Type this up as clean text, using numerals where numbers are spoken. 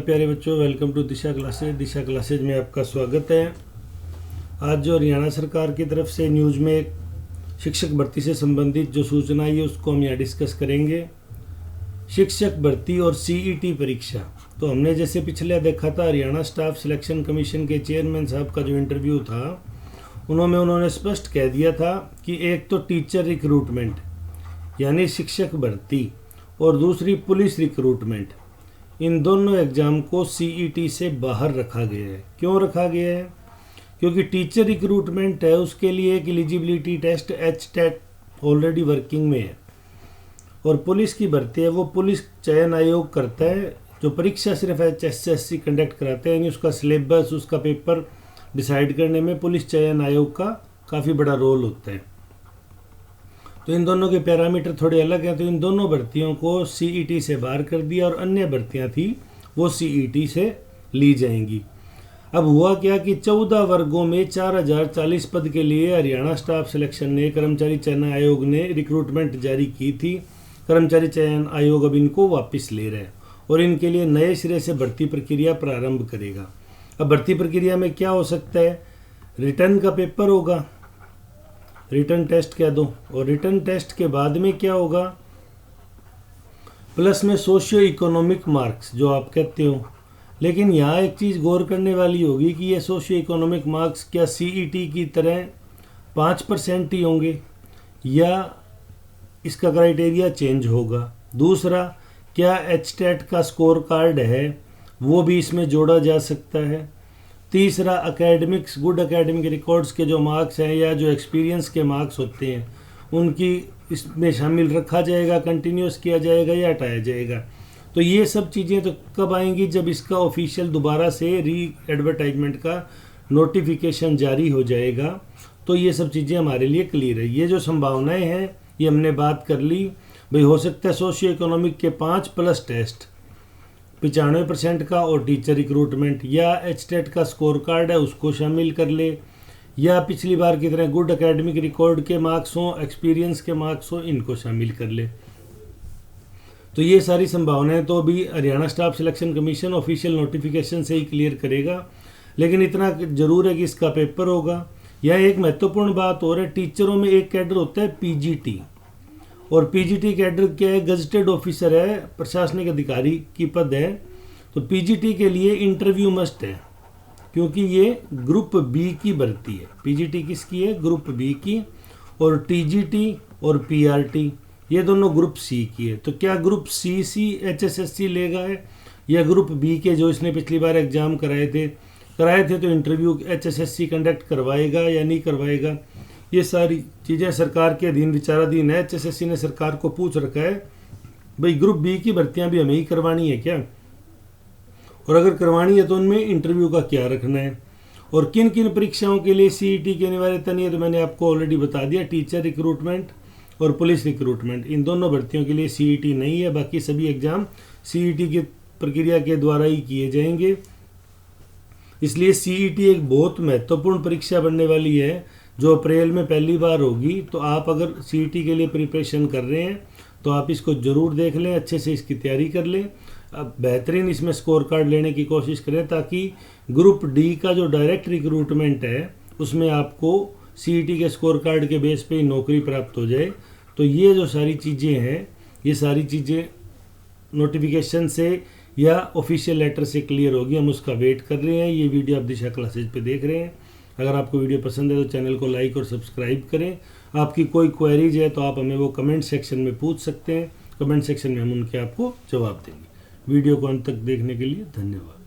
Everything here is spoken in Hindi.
प्यारे बच्चों, welcome to Disha classes. Disha classes में आपका स्वागत है। आज जो हरियाणा सरकार की तरफ से न्यूज़ में एक शिक्षक भर्ती से संबंधित जो सूचना आई है उसको हम यहाँ डिस्कस करेंगे। शिक्षक भर्ती और सीईटी परीक्षा। तो हमने जैसे पिछले देखा था, हरियाणा स्टाफ सिलेक्शन कमीशन के चेयरमैन साहब का जो इंटरव्यू था उन्होंने स्पष्ट कह दिया था कि एक तो टीचर रिक्रूटमेंट यानी शिक्षक भर्ती और दूसरी पुलिस रिक्रूटमेंट, इन दोनों एग्ज़ाम को सीईटी से बाहर रखा गया है। क्यों रखा गया है? क्योंकि टीचर रिक्रूटमेंट है उसके लिए एक eligibility test HTET already working में है, और पुलिस की भर्ती है वो पुलिस चयन आयोग करता है। जो परीक्षा सिर्फ HSSC कंडक्ट कराते हैं, यानी उसका सिलेबस, उसका पेपर डिसाइड करने में पुलिस चयन आयोग का काफ़ी बड़ा रोल होता है। तो इन दोनों के पैरामीटर थोड़े अलग हैं। तो इन दोनों भर्तियों को सीईटी से बाहर कर दिया और अन्य भर्तियां थी वो सीईटी से ली जाएंगी। अब हुआ क्या कि 14 वर्गों में 4040 पद के लिए हरियाणा स्टाफ सिलेक्शन ने, कर्मचारी चयन आयोग ने रिक्रूटमेंट जारी की थी। कर्मचारी चयन आयोग अब इनको वापस ले रहे हैं और इनके लिए नए सिरे से भर्ती प्रक्रिया प्रारंभ करेगा। अब भर्ती प्रक्रिया में क्या हो सकता है? रिटर्न का पेपर होगा, रिटर्न टेस्ट कह दो, और रिटर्न टेस्ट के बाद में क्या होगा? प्लस में सोशियो इकोनॉमिक मार्क्स जो आप कहते हो। लेकिन यहाँ एक चीज़ गौर करने वाली होगी कि ये सोशियो इकोनॉमिक मार्क्स क्या सीईटी की तरह 5% ही होंगे या इसका क्राइटेरिया चेंज होगा? दूसरा, क्या एचटेट का स्कोर कार्ड है वो भी इसमें जोड़ा जा सकता है? तीसरा, एकेडमिक्स, गुड एकेडमिक रिकॉर्ड्स के जो मार्क्स हैं या जो एक्सपीरियंस के मार्क्स होते हैं उनकी इसमें शामिल रखा जाएगा, कंटिन्यूस किया जाएगा या हटाया जाएगा? तो ये सब चीज़ें तो कब आएंगी? जब इसका ऑफिशियल दोबारा से री एडवर्टाइजमेंट का नोटिफिकेशन जारी हो जाएगा। तो ये सब चीज़ें हमारे लिए क्लियर है। ये जो संभावनाएं हैं ये हमने बात कर ली। भाई हो सकता है सोशियो इकोनॉमिक के 5+ टेस्ट 95% का और टीचर रिक्रूटमेंट, या एचटेट का स्कोर कार्ड है उसको शामिल कर ले, या पिछली बार की तरह गुड एकेडमिक रिकॉर्ड के मार्क्स हों, एक्सपीरियंस के मार्क्स हों, इनको शामिल कर ले। तो ये सारी संभावनाएं तो अभी Haryana staff selection commission official notification से ही क्लियर करेगा। लेकिन इतना जरूर है कि इसका पेपर होगा। यह एक महत्वपूर्ण बात और है, टीचरों में एक कैडर होता है पीजीटी, और पीजीटी कैडर क्या है? गजटेड ऑफिसर है, प्रशासनिक अधिकारी की पद है। तो पीजीटी के लिए इंटरव्यू मस्ट है क्योंकि ये ग्रुप बी की भर्ती है। पीजीटी किसकी है? ग्रुप बी की। और टीजीटी और पीआरटी ये दोनों ग्रुप सी की है। तो क्या ग्रुप सी HSSC लेगा है या ग्रुप बी के जो इसने पिछली बार एग्जाम कराए थे तो इंटरव्यू HSSC कंडक्ट करवाएगा या नहीं करवाएगा? ये सारी चीज़ें सरकार के अधीन विचाराधीन है। HSSC ने सरकार को पूछ रखा है भाई ग्रुप बी की भर्तियां भी हमें ही करवानी है क्या, और अगर करवानी है तो उनमें इंटरव्यू का क्या रखना है, और किन किन परीक्षाओं के लिए सीईटी की अनिवार्यता नहीं है तो मैंने आपको ऑलरेडी बता दिया। टीचर रिक्रूटमेंट और पुलिस रिक्रूटमेंट, इन दोनों भर्तियों के लिए सीईटी नहीं है। बाकी सभी एग्जाम सीईटी की प्रक्रिया के द्वारा ही किए जाएंगे। इसलिए सीईटी एक बहुत महत्वपूर्ण परीक्षा बनने वाली है जो अप्रैल में पहली बार होगी। तो आप अगर सीईटी के लिए प्रिपरेशन कर रहे हैं तो आप इसको ज़रूर देख लें, अच्छे से इसकी तैयारी कर लें। अब बेहतरीन इसमें स्कोर कार्ड लेने की कोशिश करें ताकि ग्रुप डी का जो डायरेक्ट रिक्रूटमेंट है उसमें आपको सीईटी के स्कोर कार्ड के बेस पे ही नौकरी प्राप्त हो जाए। तो ये जो सारी चीज़ें हैं ये सारी चीज़ें नोटिफिकेशन से या ऑफिशियल लेटर से क्लियर होगी। हम उसका वेट कर रहे हैं। ये वीडियो आप दिशा क्लासेज पे देख रहे हैं। अगर आपको वीडियो पसंद है तो चैनल को लाइक और सब्सक्राइब करें। आपकी कोई क्वेरीज है तो आप हमें वो कमेंट सेक्शन में पूछ सकते हैं। कमेंट सेक्शन में हम उनके आपको जवाब देंगे। वीडियो को अंत तक देखने के लिए धन्यवाद।